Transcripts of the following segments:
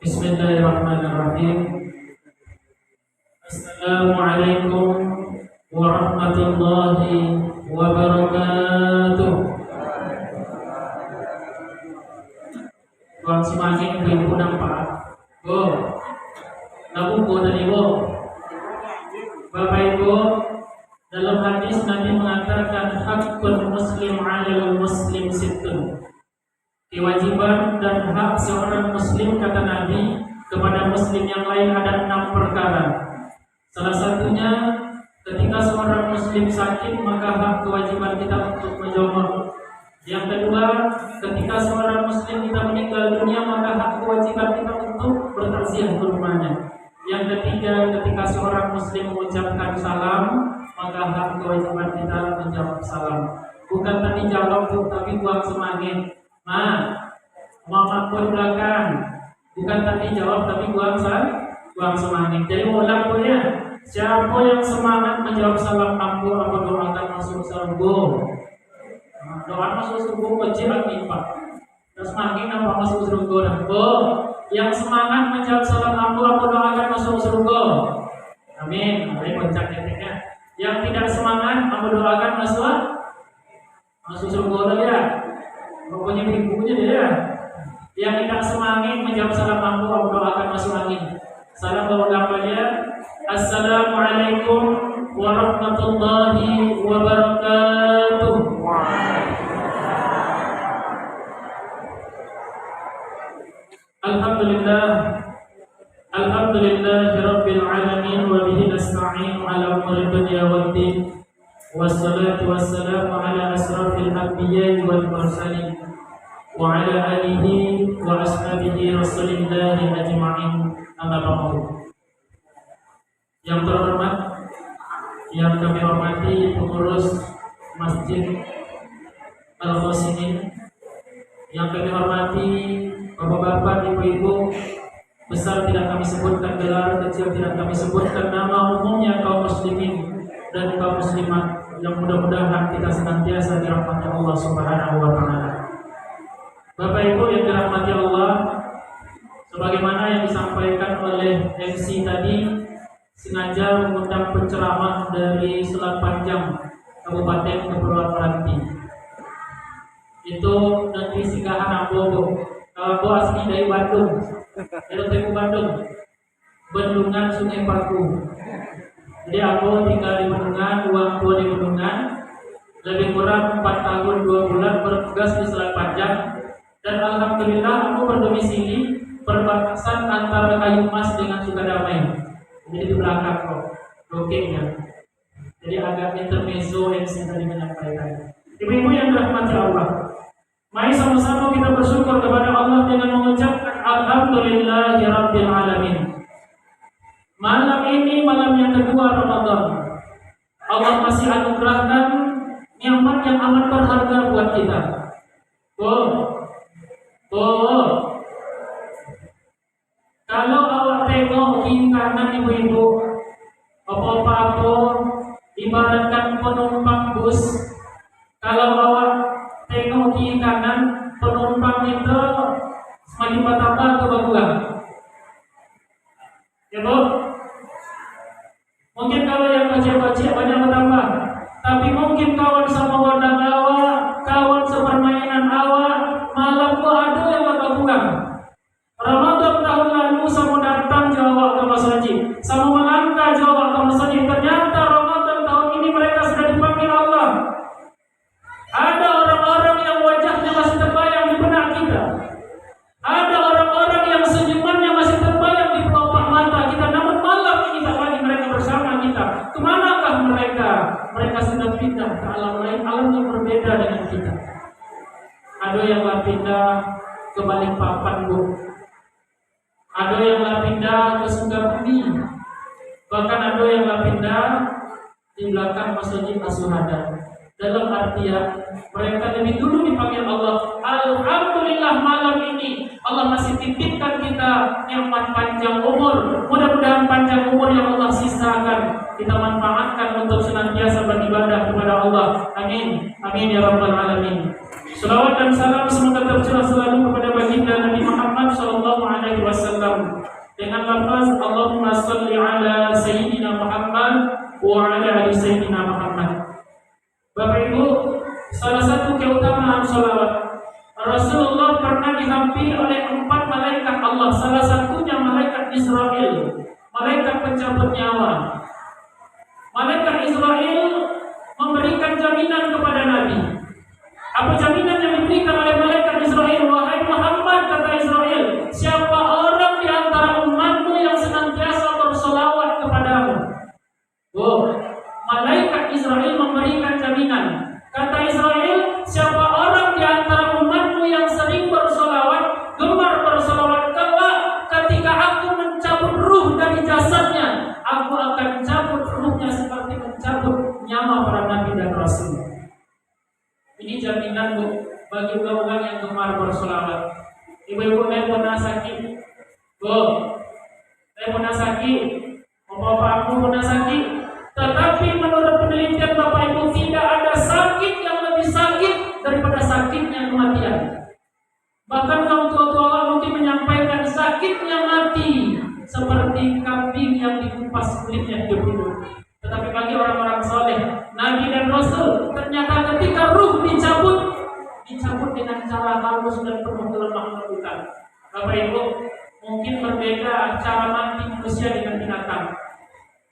Bismillahirrahmanirrahim. Assalamualaikum warahmatullahi wabarakatuh. Tuang semakin ibu nampak. Nabuko tadi Bapak Ibu, dalam hadis Nabi mengatakan hakul muslim 'alal muslim sittun. Kewajiban dan hak seorang muslim, kata Nabi, kepada muslim yang lain ada 6 perkara. Salah satunya, ketika seorang muslim sakit, maka hak kewajiban kita untuk menjenguk. Yang kedua, ketika seorang muslim kita meninggal dunia, maka hak kewajiban kita untuk bertakziah ke rumahnya. Yang ketiga, ketika seorang muslim mengucapkan salam, maka hak kewajiban kita menjawab salam. Bukan tadi jawab tapi buang semangat. Muhammad pun belakang. Bukan tadi jawab tapi buang semangat. Jadi ulang ya. Siapa yang semangat menjawab salam aku doakan masuk surga. Doa masuk surga wajib Pak. Terus makin apa masuk surga? Yang semangat menjawab salam aku doakan masuk surga. Amin. Mari baca ketiknya. Yang tidak semangat aku doakan masuk surga ya. Pokoknya bukunya dia. Yang tidak semangat menjawab salam aku doakan masuk angin. Salam berulangnya. Assalamualaikum warahmatullahi wabarakatuh. Alhamdulillahirabbil alamin wa bihi nasta'in ala umuri dunya waddin. Wassalatu wassalamu ala asrafil anbiya'i wal mursalin wa ala alihi wa ashabihi rasulillahi ajma'in. Amma ba'du. Yang terhormat, yang kami hormati pengurus Masjid Al-Khosinin, yang kami hormati bapak-bapak, ibu-ibu, besar tidak kami sebutkan gelar, kecil tidak kami sebutkan nama, umumnya kaum muslimin dan kaum muslimat, yang mudah-mudahan kita senantiasa dirahmati Allah Subhanahu wa taala. Bapak Ibu yang dirahmati Allah, sebagaimana yang disampaikan oleh MC tadi, sengaja mengundang penceramah dari Selat Panjang, Kabupaten Kepulauan Meranti. Itu negeri singgahan Ambogo. Kalau aku asli dari Bandung, dari Bandung, Bendungan Sungai Paku. Jadi aku tinggal di Bendungan, uang tua di Bendungan, lebih kurang 4 tahun 2 bulan bertugas di Selat Panjang. Dan alhamdulillah aku berdomisili perbatasan antara Kayu Mas dengan Sukadamai. Jadi di belakang kok, lokengnya. Jadi agak intermezzo yang saya tadi menyampaikan. Ibu-ibu yang dirahmati Allah, mari sama-sama kita bersyukur kepada Allah dengan mengucapkan Alhamdulillahirabbil alamin. Malam ini malam yang kedua Ramadan. Allah masih anugerahkan nikmat yang amat berharga buat kita. Kalau awak tengok kiri kanan ibu-ibu, apa-apa ibaratkan penumpang bus. Kalau awak tengok kiri kanan, penumpang itu semakin bertambah atau berkurang? Ya Bu? Mungkin kalau yang kecil-kecil banyak bertambah, tapi mungkin kawan sama wadang awak, kawan sepermainan awak, malam tu ada yang berkurang. Ramadan tahun lalu sama datang jawab ke masjid, sama melangkah jawab ke masjid. Ternyata Ramadan tahun ini mereka sudah dipanggil Allah. Ada orang-orang yang wajahnya masih terbayang di benak kita. Ada orang-orang yang senyumannya masih terbayang di pelopak mata kita. Namun malam ini tak lagi mereka bersama kita. Kemanakah mereka? Mereka sudah pindah ke alam lain, alam yang berbeda dengan kita. Ada yang pindah ke Balikpapan, Bu. Ada yang pindah ke Sukabumi. Bahkan ada yang pindah di belakang Masjid As-Syuhada. Dalam artian mereka lebih dulu dipanggil Allah. Alhamdulillah malam ini Allah masih titipkan kita nikmat panjang umur. Mudah-mudahan panjang umur yang Allah sisakan kita manfaatkan untuk senantiasa beribadah kepada Allah. Amin. Amin ya rabbal alamin. Salawat dan salam semoga tercurah selalu kepada baginda Nabi Muhammad sallallahu alaihi wasallam, dengan lafaz Allahumma shalli ala sayyidina Muhammad wa ala ali sayyidina Muhammad. Bapak Ibu, salah satu keutamaan sholawat, Rasulullah pernah dihampiri oleh 4 malaikat Allah. Salah satunya malaikat Israel, malaikat pencabut nyawa. Malaikat Israel memberikan jaminan kepada Nabi. Apa jaminan yang diberikan oleh malaikat Israel? Wahai Muhammad, kata Israel, siapa orang di antara umatmu yang senantiasa bersolawat kepadamu? Oh, malaikat Israel memberikan jaminan. Kata Israel, siapa orang di antara umatmu yang sering bersolawat, gemar bersolawat, kelak ketika aku mencabut ruh dari jasadnya, aku akan cabut ruhnya seperti mencabut nyawa para nabi dan rasul. Ini jaminan bagi orang yang gemar bersolawat. Ibu-ibu, saya pernah sakit. Saya pernah sakit. Bapak aku pernah sakit. Tetapi menurut penelitian Bapak Ibu, tidak ada sakit yang lebih sakit daripada sakitnya kematian. Bahkan kaum tua-tua mungkin menyampaikan sakitnya mati seperti kambing yang dikupas kulitnya hidup-hidup. Tetapi bagi orang-orang soleh, Nabi dan Rasul, ternyata ketika ruh dicabut dengan cara halus dan penuh lemah lembutan. Bapak Ibu, mungkin berbeda cara mati manusia dengan binatang.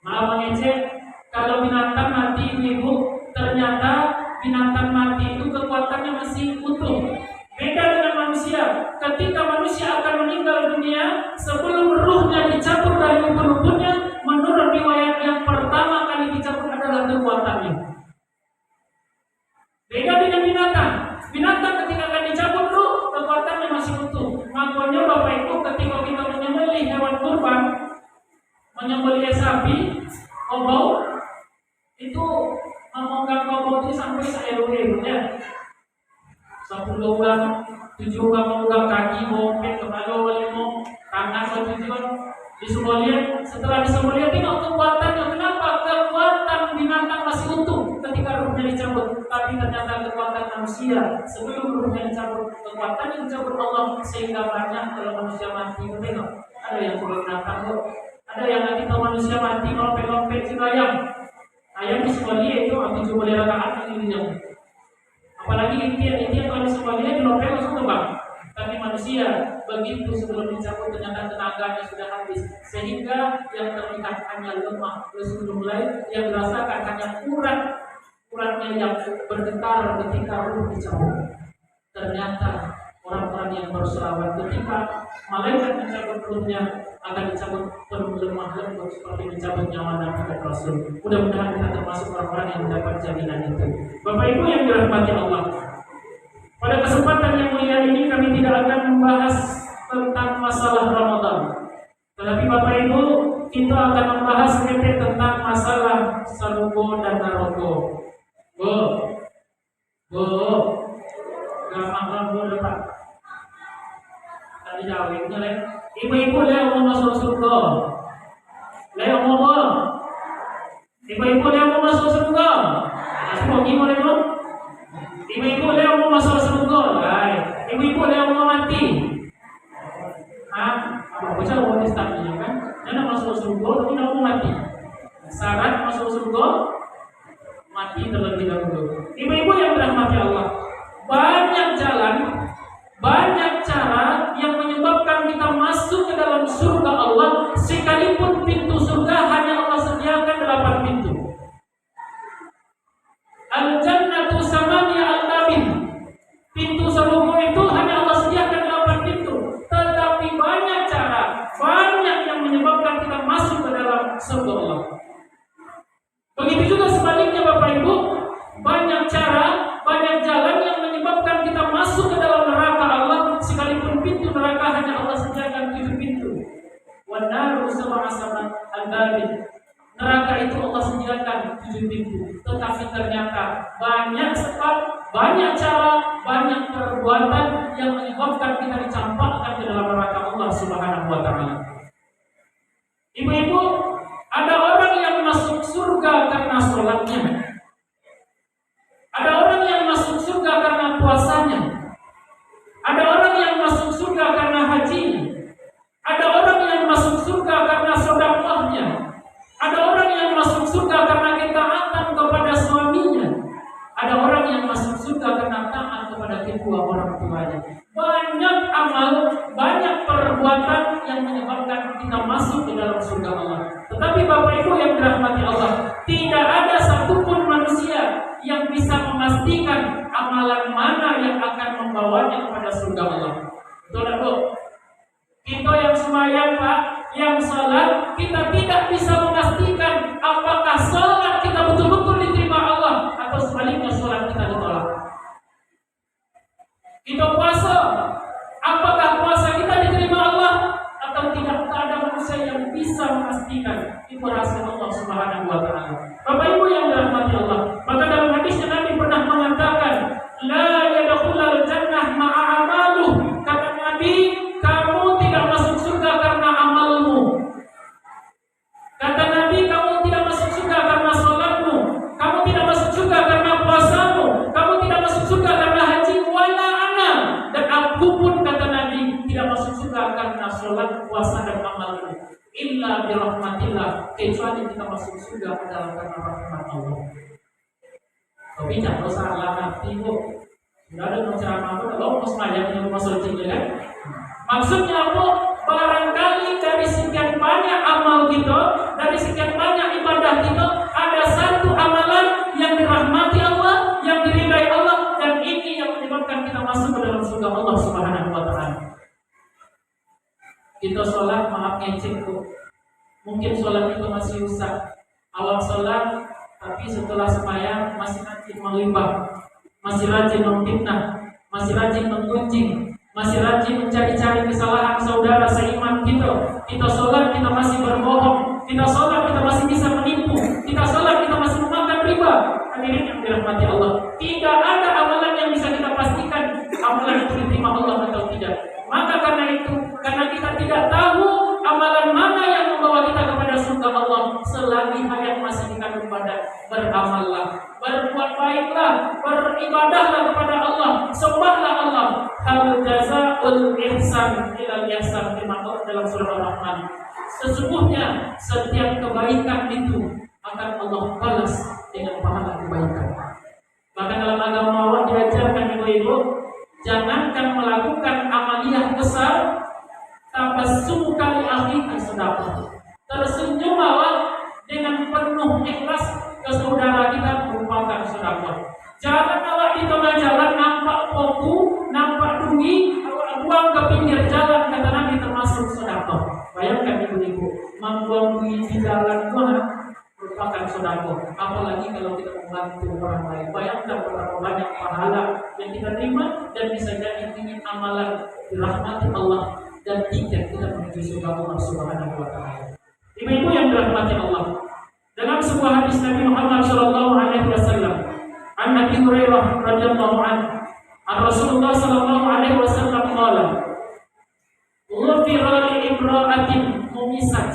Maaf mengecek, kalau binatang mati Ibu, ternyata binatang mati itu kekuatannya masih utuh. Beda dengan manusia. Ketika manusia akan meninggal dunia, sebelum ruhnya dicabut dari ubun-ubunnya, menurut riwayat yang pertama kali dicabut adalah kekuatannya. Beda dengan binatang. Binatang ketika akan dicabut ruh, kekuatannya masih utuh. Makanya Bapak Ibu, ketika kita menyembelih hewan kurban, menyembelih sapi, kobau, itu memegang kobau itu sampai se-RW ya. 10 orang, 7 orang memegang kaki, bopet, kepala, lemo, tangan, disembelih. Setelah disembelih, tengok kekuatannya. Kenapa? Kekuatan binatang masih utuh ketika ruhnya dicabut. Tapi ternyata kekuatan manusia sebelum ruhnya dicabut, kekuatannya dicabut Allah. Sehingga banyak kalau manusia mati, tengok. Ada yang turun binatang kok. Ada yang nanti tahu manusia mati melompet-lompet si ayam. Ayam disembelih itu aku coba rakaat ini. Apalagi intinya kalau disembelih dilopek langsung terbang. Tapi manusia begitu sebelum dicabut ternyata tenaganya sudah habis, sehingga yang terlihat hanya lemah, lesu mulai yang dirasakan hanya uratnya yang bergetar ketika ruh dicabut. Ternyata orang-orang yang berselawat ketika malaikat mencabut ruhnya akan dicabut penuh lemah lembut seperti mencabut nyawa Nabi dan Rasul. Mudah-mudahan kita termasuk orang-orang yang mendapat jaminan itu. Bapak Ibu yang dirahmati Allah, pada kesempatan yang mulia ini kami tidak akan membahas tentang masalah Ramadan. Tetapi Bapak Ibu, kita akan membahas sedikit tentang masalah saluko dan naroko. Gampang depan. Tadi jawabnya leh. Ibu-ibu leh mau masuk surga. Leh mau. Ibu-ibu leh mau masuk surga. Masuk gimana itu? Ibu-ibu leh mau masuk surga. Ibu-ibu leh mau mati. Apa baca orang Islamnya kan? Dia masuk surga tapi tidak mau mati. Syarat masuk surga mati terlebih dahulu. Ibu-ibu yang dirahmati Allah, banyak jalan, banyak cara yang menyebabkan kita masuk ke dalam surga Allah, sekalipun pintu surga hanya Allah sediakan 8 pintu. Al-Jannatu samania al-tabin. Pintu surga itu hanya Allah sediakan 8 pintu. Tetapi banyak cara, banyak yang menyebabkan kita masuk ke dalam surga Allah. Begitu juga sebaliknya Bapak Ibu, banyak cara, banyak jalan yang menyebabkan kita masuk ke dalam neraka Allah, sekalipun pintu neraka hanya Allah sediakan 7 pintu. Wan naru sab'a al-babin. Neraka itu Allah sediakan 7 pintu. Tetapi ternyata banyak sebab, banyak cara, banyak perbuatan yang menyebabkan kita dicampakkan ke dalam neraka Allah Subhanahu wa taala. Ibu-ibu, ada orang yang masuk surga karena sholatnya. Ada orang yang masuk surga karena puasanya. Ada orang yang masuk surga karena hajinya. Ada orang yang masuk yang menyebabkan kita masuk ke dalam surga Allah. Tetapi Bapak Ibu yang dirahmati Allah, tidak ada satupun manusia yang bisa memastikan amalan mana yang akan membawanya kepada surga Allah. Betul tak, Bu? Kita yang sembahyang, Pak, yang salat, kita tidak bisa memastikan apakah salat kita betul-betul diterima Allah atau sebaliknya salat kita ditolak. Kita puasa, apakah puasa kita diterima Allah atau tidak? Tak ada manusia yang bisa memastikan. Itu rahasia Allah Subhanahu wa taala. Bapak Ibu yang dirahmati Allah, maka dalam hadisnya Nabi pernah mengatakan, la yadkhulul jannah ma'a amaluh. Kata Nabi, kamu tidak masuk surga karena amalmu. Kata Nabi, kamu tidak masuk surga karena salatmu. Kamu tidak masuk surga karena puasamu. Kamu tidak masuk surga karena haji wala ana. Dan aku pun, kata Nabi, tidak masuk surga karena salat, puasa dan amalmu. Illa birahmatillah, kecuali kita masuk surga adalah karena rahmat Allah. Tapi jangan salah hati, Bu. Sudah ada ceramah aku, kalau mau sembahyang di rumah suci, kan? Maksudnya apa? Barangkali dari sekian banyak amal kita, dari sekian banyak ibadah kita, ada satu amalan yang dirahmati Allah, yang diridai Allah, dan ini yang menyebabkan kita masuk ke dalam surga Allah Subhanahu wa taala. Kita sholat, maaf ngecek, Bu. Mungkin sholat itu masih rusak. Awal sholat, tapi setelah sembahyang masih rajin melimpah, masih rajin memfitnah, masih rajin menggunjing, masih rajin mencari-cari kesalahan saudara seiman kita. Kita sholat, kita masih berbohong. Kita sholat, kita masih bisa menipu. Kita sholat, kita masih memakan riba. Hadirin yang dirahmati Allah, tidak ada amalan yang bisa kita pastikan amalan itu diterima Allah atau tidak. Maka karena itu, karena kita tidak tahu amalan mana yang membawa kita kepada surga Allah, selagi hayat masih dikandung badan, beramallah, berbuat baiklah, beribadahlah kepada Allah, sembahlah Allah. Hal jazaa'ul ihsan ilal ihsan, dalam surah Al-Rahman. Sesungguhnya setiap kebaikan itu akan Allah balas dengan pahala kebaikan. Bahkan dalam agama Allah diajarkan, ibu-ibu, jangankan melakukan amaliyah besar, tabassum kali akhir sedekah. Tersenyumlah dengan penuh ikhlas ke saudara kita merupakan sedekah. Jangan kalau di tengah jalan nampak poku, nampak dungi, buang ke pinggir jalan, kata Nabi, termasuk sedekah. Bayangkan ibu-ibu, membuang duit di jalan merupakan sedekah. Apalagi kalau kita membantu orang lain. Bayangkan berapa banyak pahala yang kita terima, dan bisa jadi ini amalan dirahmati Allah dan tiket kita menuju surga Allah Subhanahu wa taala. Ibu-ibu yang dirahmati Allah, dalam sebuah hadis Nabi Muhammad sallallahu alaihi wasallam, an Abi Hurairah radhiyallahu anhu, an Rasulullah sallallahu alaihi wasallam qala, "Ghufira li imra'atin mumisat."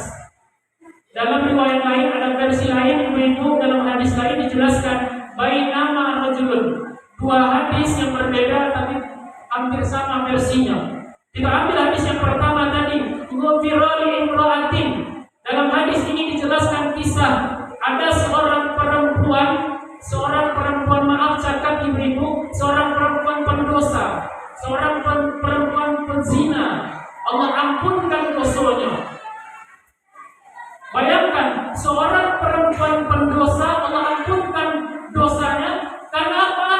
Dalam riwayat lain, ada versi lain, ibu-ibu, dalam hadis lain dijelaskan bainama rajulun. Dua hadis yang berbeda tapi hampir sama versinya. Kita ambil hadis yang pertama tadi, ghufira li imra'atin. Dalam hadis ini dijelaskan kisah ada seorang perempuan, maaf cakap ibu-ibu, seorang perempuan pendosa, seorang perempuan penzina. Allah ampunkan dosanya. Bayangkan, seorang perempuan pendosa, Allah ampunkan dosanya. Karena apa?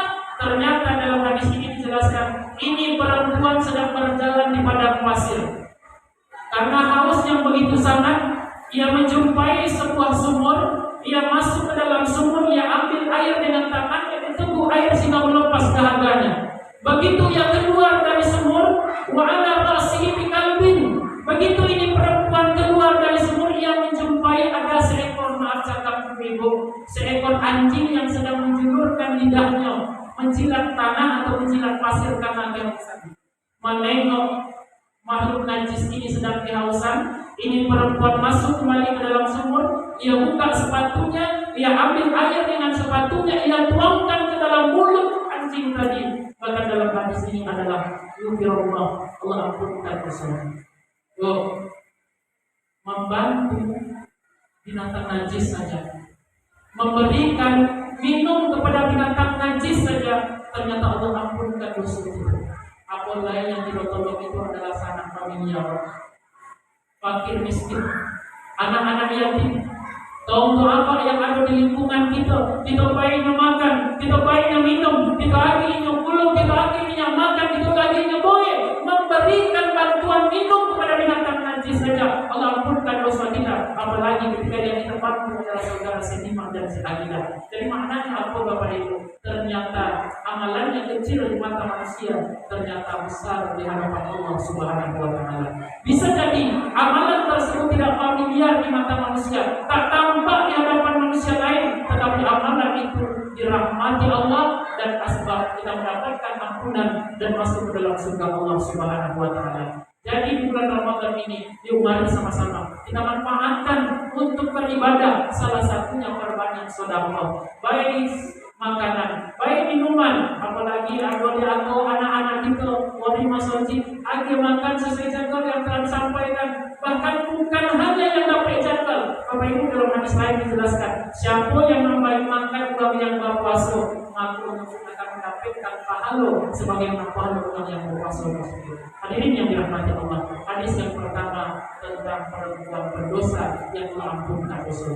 Ternyata dalam hadis ini dijelaskan, ini perempuan sedang berjalan di padang pasir. Karena haus yang begitu sangat, ia menjumpai sebuah sumur, ia masuk ke dalam sumur, ia ambil air dengan tangannya, ditunggu air sehingga melepas dahaganya. Begitu ia keluar dari sumur, wa ala ra'sihi bikalbin. Begitu ini perempuan keluar dari sumur, ia menjumpai ada seekor, maaf cakap ibu, seekor anjing yang sedang menjulurkan lidahnya, menjilat tanah atau menjilat pasir karena kehausan. Menengok makhluk najis ini sedang kehausan, ini perempuan masuk kembali ke dalam sumur, ia buka sepatunya, ia ambil air dengan sepatunya, ia tuangkan ke dalam mulut anjing tadi. Bahkan dalam hadis ini adalah yufirullah, Allah ampunkan dosanya. Membantu binatang najis saja, memberikan minum kepada binatang najis saja, ternyata Allah ampunkan dosa itu. Apalagi yang kita tolong itu adalah sanak familiar. fakir miskin, anak-anak yatim. Tahu untuk apa yang ada di lingkungan kita? Kita baiknya makan, kita baiknya minum, kita akhirnya pulang, kita akhirnya makan, kita akhirnya boleh memberikan bantuan minum kepada binatang najis saja. Allah ampunkan dosa kita. Apalagi ketika yang kita bantu adalah saudara seiman dan seakidah. Jadi maknanya apa Bapak Ibu? Ternyata amalan yang kecil di mata manusia ternyata besar di hadapan Allah Subhanahu wa Ta'ala. Bisa jadi amalan tersebut tidak familiar di mata manusia, tak tampak di hadapan manusia lain, tetapi amalan itu dirahmati Allah dan asbab kita mendapatkan ampunan dan masuk ke dalam surga Allah Subhanahu wa Ta'ala. Jadi di bulan Ramadan ini, yuk mari sama-sama kita manfaatkan untuk beribadah. Salah satunya perbanyak sedekah, baik makanan, baik minuman, apalagi atau anak-anak kita wali masjid agar makan sesuai jadwal yang telah disampaikan. Bahkan bukan hanya yang dapat jadwal. Bapak Ibu dalam hadis lain dijelaskan, siapa yang membaik makan orang yang berpuasa, maka akan mendapatkan pahala sebagai pahala orang yang berpuasa tersebut. Hadirin yang dirahmati Allah, hadis yang pertama tentang perempuan berdosa yang mengampunkan dosa.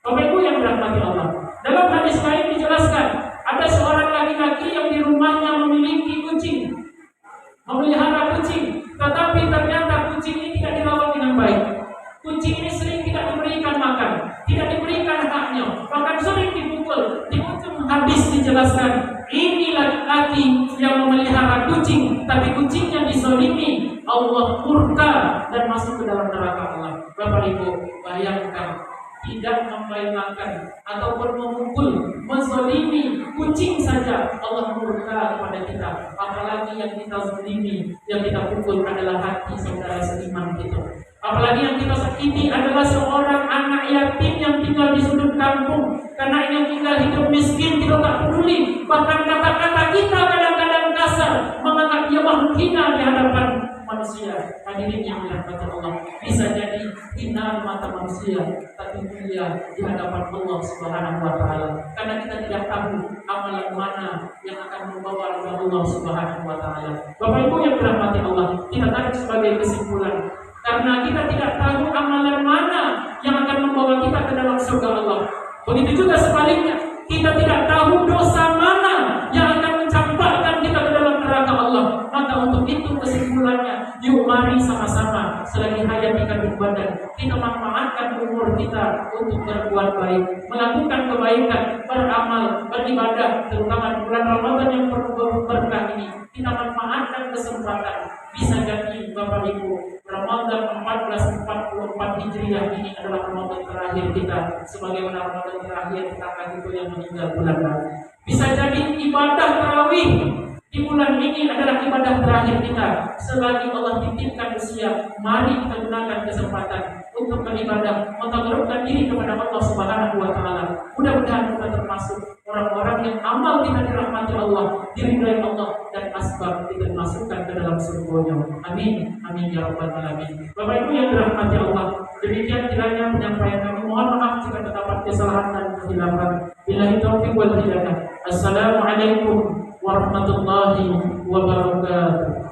Bapak Ibu yang dirahmati Allah, dalam hadis lain dijelaskan ada seorang laki-laki yang di rumahnya memiliki kucing, memelihara kucing, tetapi ternyata kucing ini tidak dirawat dengan baik. Kucing ini sering tidak diberikan makan, tidak diberikan haknya, bahkan sering dipukul. Di ujung hadis dijelaskan, ini laki-laki yang memelihara kucing, tapi kucingnya dizalimi, Allah murka dan masuk ke dalam neraka Allah. Bapak Ibu bayangkan, tidak membayangkan ataupun memukul, menzalimi kucing saja Allah murka kepada kita. Apalagi yang kita zalimi, yang kita pukul adalah hati saudara seiman kita. Apalagi yang kita sakiti adalah seorang anak yatim yang tinggal di sudut kampung. Karena yang tinggal hidup miskin kita tak peduli. Bahkan kata-kata kita kadang-kadang kasar, menganggap dia menghina di hadapan manusia. Hadirin yang dirahmati Allah, bisa jadi hina di mata manusia, tapi mulia di hadapan Allah Subhanahu wa Ta'ala. Karena kita tidak tahu amalan mana yang akan membawa kepada Allah Subhanahu wa Ta'ala. Bapak Ibu yang dirahmati Allah, kita tarik sebagai kesimpulan, karena kita tidak tahu amalan mana yang akan membawa kita ke dalam surga Allah. Begitu juga sebaliknya, kita tidak tahu dosa mana yang akan mencampakkan kita ke dalam neraka Allah. Maka untuk itu kesimpulannya, yuk mari sama-sama selagi hayat kita berbadan, kita manfaatkan umur kita untuk berbuat baik, melakukan kebaikan, beramal, beribadah, terutama di bulan Ramadan yang berkah ini. Kita manfaatkan kesempatan. Bisa jadi Bapak Ibu, Ramadan 1444 Hijriah ini adalah Ramadan terakhir kita, sebagaimana Ramadan terakhir tetangga itu yang meninggal bulan lalu. Bisa jadi ibadah tarawih di bulan ini adalah ibadah terakhir kita. Selagi Allah titipkan usia, mari kita gunakan kesempatan untuk beribadah, mentakarubkan diri kepada Allah Subhanahu wa Ta'ala. Mudah-mudahan kita termasuk orang-orang yang amal kita dirahmati Allah, diridhai Allah, dan asbab kita dimasukkan ke dalam surga-Nya. Amin, amin ya rabbal alamin. Bapak Ibu yang dirahmati Allah, demikian kiranya penyampaian kami. Mohon maaf jika terdapat kesalahan dan kehilafan. Billahi taufiq wal hidayah. Assalamualaikum warahmatullahi wabarakatuh.